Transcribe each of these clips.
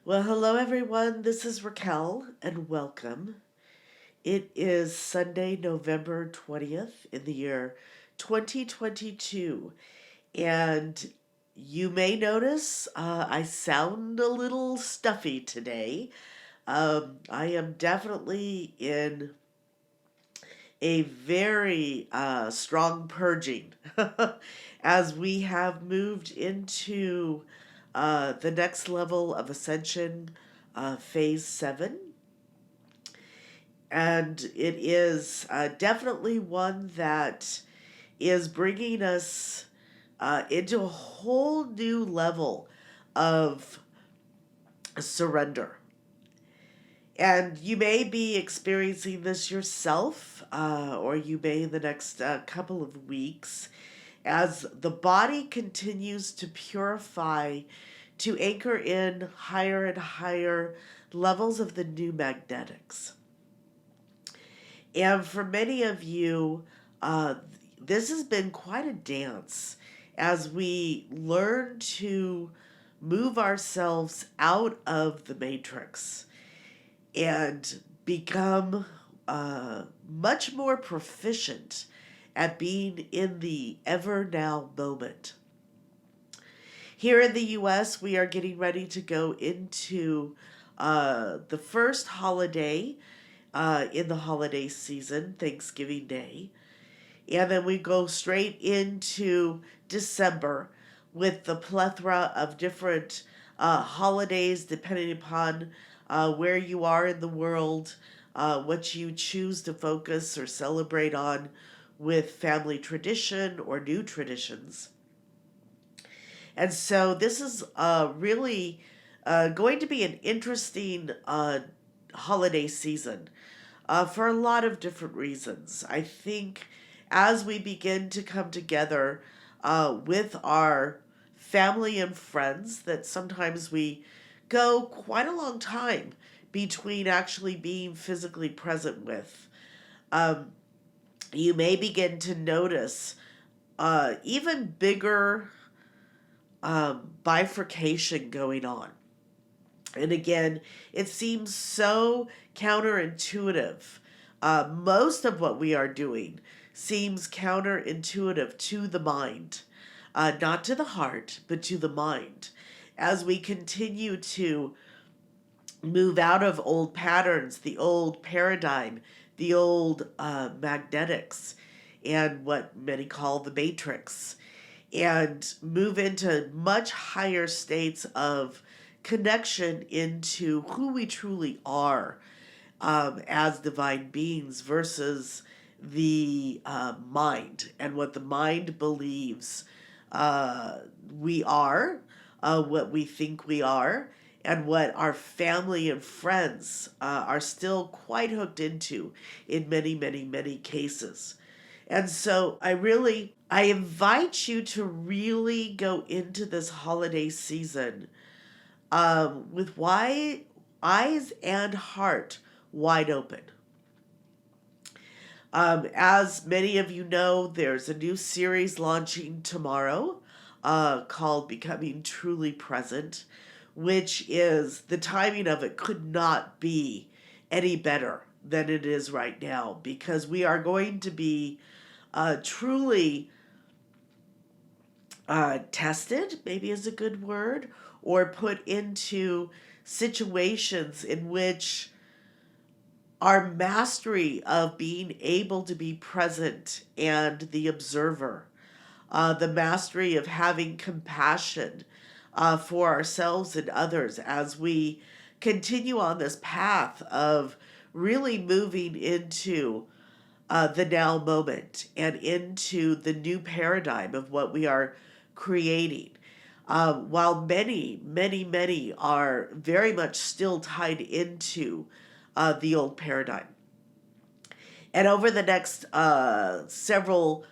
Well, hello everyone. This is Raquel and welcome. It is Sunday, November 20th in the year 2022. And you may notice I sound a little stuffy today. I am definitely in a very strong purging as we have moved into the next level of ascension, phase 7. And it is definitely one that is bringing us into a whole new level of surrender. And you may be experiencing this yourself, or you may in the next couple of weeks, as the body continues to purify, to anchor in higher and higher levels of the new magnetics. And for many of you, uh, this has been quite a dance as we learn to move ourselves out of the matrix and become much more proficient at being in the ever now moment. Here in the US, we are getting ready to go into the first holiday in the holiday season, Thanksgiving Day. And then we go straight into December with the plethora of different holidays depending upon where you are in the world, what you choose to focus or celebrate on with family tradition or new traditions. And so this is really going to be an interesting holiday season for a lot of different reasons. I think as we begin to come together with our family and friends, that sometimes we go quite a long time between actually being physically present with. Um, you may begin to notice even bigger bifurcation going on. And again, it seems so counterintuitive. Most of what we are doing seems counterintuitive to the mind, not to the heart, but to the mind. As we continue to move out of old patterns, the old paradigm, the old magnetics, and what many call the matrix, and move into much higher states of connection into who we truly are as divine beings versus the mind and what the mind believes we are, what we think we are, and what our family and friends are still quite hooked into in many, many, many cases. And so I invite you to really go into this holiday season with eyes and heart wide open. As many of you know, there's a new series launching tomorrow called Becoming Truly Present, which is the timing of it could not be any better than it is right now because we are going to be truly tested, maybe is a good word, or put into situations in which our mastery of being able to be present and the observer, the mastery of having compassion for ourselves and others as we continue on this path of really moving into the now moment and into the new paradigm of what we are creating. While many, many, many are very much still tied into the old paradigm. And over the next several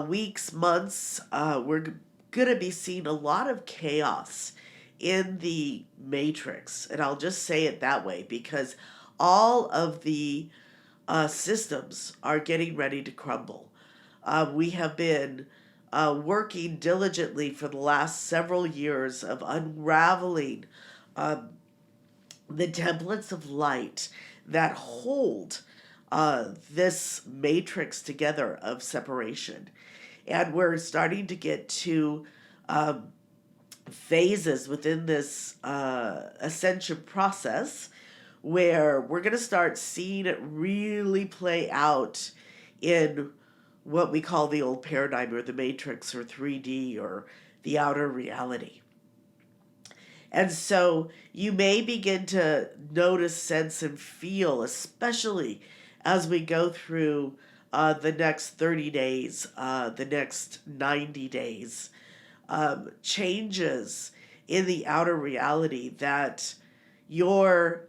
weeks, months, we're going to be seeing a lot of chaos in the matrix. And I'll just say it that way because all of the systems are getting ready to crumble. We have been working diligently for the last several years of unraveling the templates of light that hold this matrix together of separation. And we're starting to get to um, phases within this ascension process where we're going to start seeing it really play out in what we call the old paradigm or the matrix or 3D or the outer reality. And so you may begin to notice, sense, and feel, especially as we go through the next 30 days, the next 90 days, changes in the outer reality that your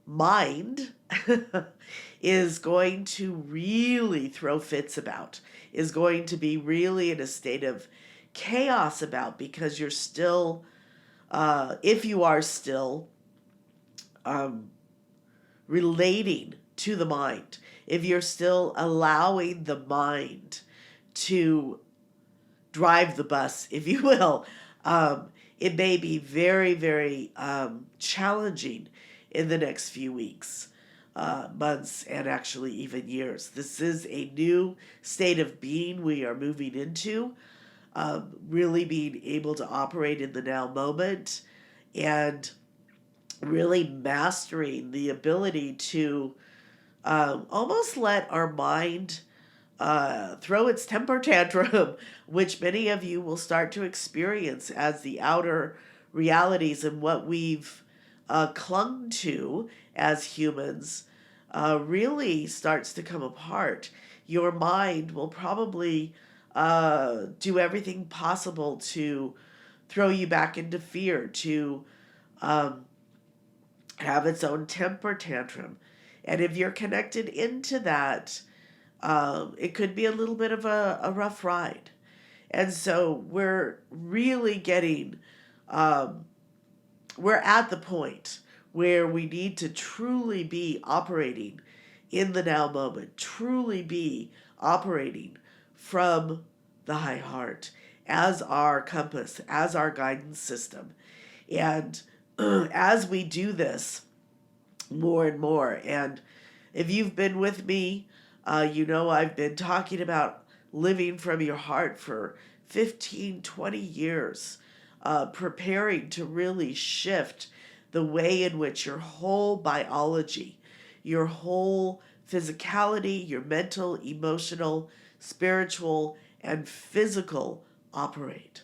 mind is going to really throw fits about, is going to be really in a state of chaos about, because you're still, if you are still um, relating to the mind, if you're still allowing the mind to drive the bus, if you will, it may be very, very challenging in the next few weeks, months, and actually even years. This is a new state of being we are moving into, really being able to operate in the now moment and really mastering the ability to almost let our mind throw its temper tantrum, which many of you will start to experience as the outer realities and what we've clung to as humans really starts to come apart. Your mind will probably do everything possible to throw you back into fear, to um, have its own temper tantrum. And if you're connected into that, it could be a little bit of a rough ride. And so we're really getting, um, we're at the point where we need to truly be operating in the now moment, truly be operating from the high heart as our compass, as our guidance system. And as we do this more and more, and if you've been with me, you know I've been talking about living from your heart for 15, 20 years, preparing to really shift the way in which your whole biology, your whole physicality, your mental, emotional, spiritual, and physical operate.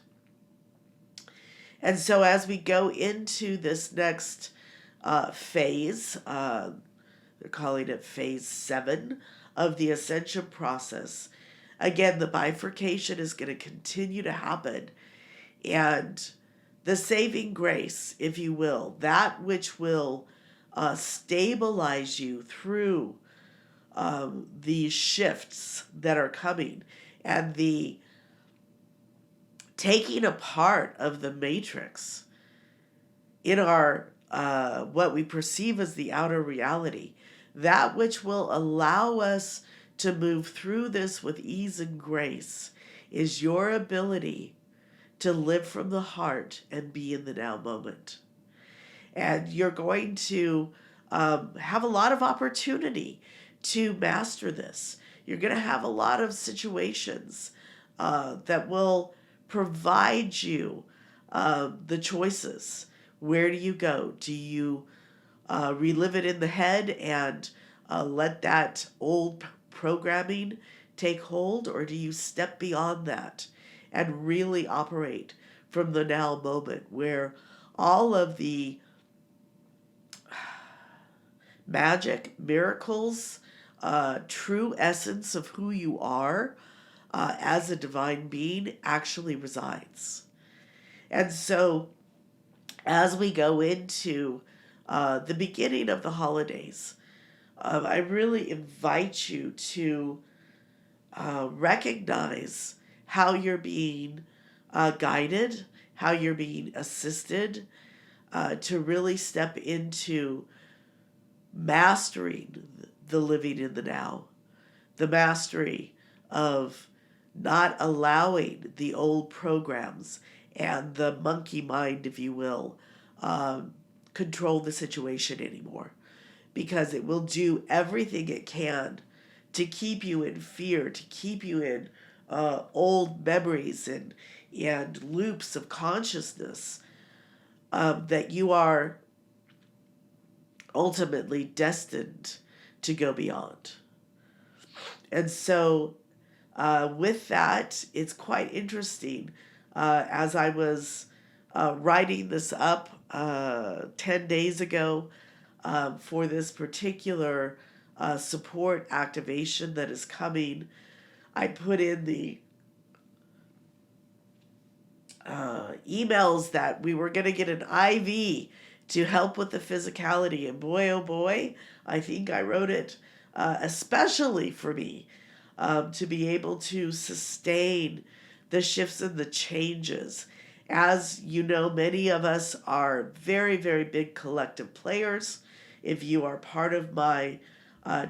And so as we go into this next phase, they're calling it phase 7 of the ascension process. Again, the bifurcation is going to continue to happen. And the saving grace, if you will, that which will stabilize you through these shifts that are coming and the taking apart of the matrix in our what we perceive as the outer reality, that which will allow us to move through this with ease and grace, is your ability to live from the heart and be in the now moment. And you're going to have a lot of opportunity to master this. You're going to have a lot of situations that will provide you the choices. Where do you go? Do you relive it in the head and let that old programming take hold, or do you step beyond that and really operate from the now moment where all of the magic, miracles, true essence of who you are as a divine being actually resides? And so, as we go into the beginning of the holidays, I really invite you to recognize how you're being guided, how you're being assisted, to really step into mastering the living in the now, the mastery of not allowing the old programs and the monkey mind, if you will, control the situation anymore, because it will do everything it can to keep you in fear, to keep you in old memories and loops of consciousness that you are ultimately destined to go beyond. And so, with that, it's quite interesting. As I was writing this up 10 days ago for this particular support activation that is coming, I put in the emails that we were going to get an IV to help with the physicality. And boy, oh boy, I think I wrote it especially for me to be able to sustain the shifts and the changes. As you know, many of us are very, very big collective players. If you are part of my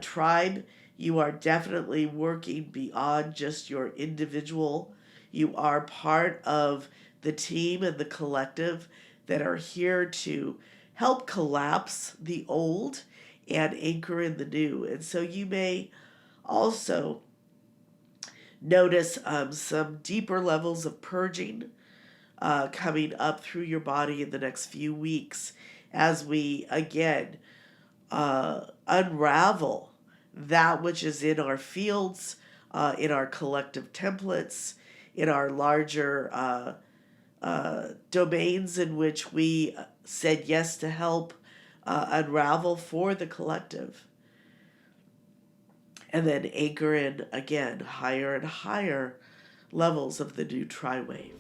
tribe, you are definitely working beyond just your individual. You are part of the team and the collective that are here to help collapse the old and anchor in the new. And so you may also notice some deeper levels of purging coming up through your body in the next few weeks as we again unravel that which is in our fields, in our collective templates, in our larger domains in which we said yes to help unravel for the collective. And then anchor in again higher and higher levels of the new tri wave.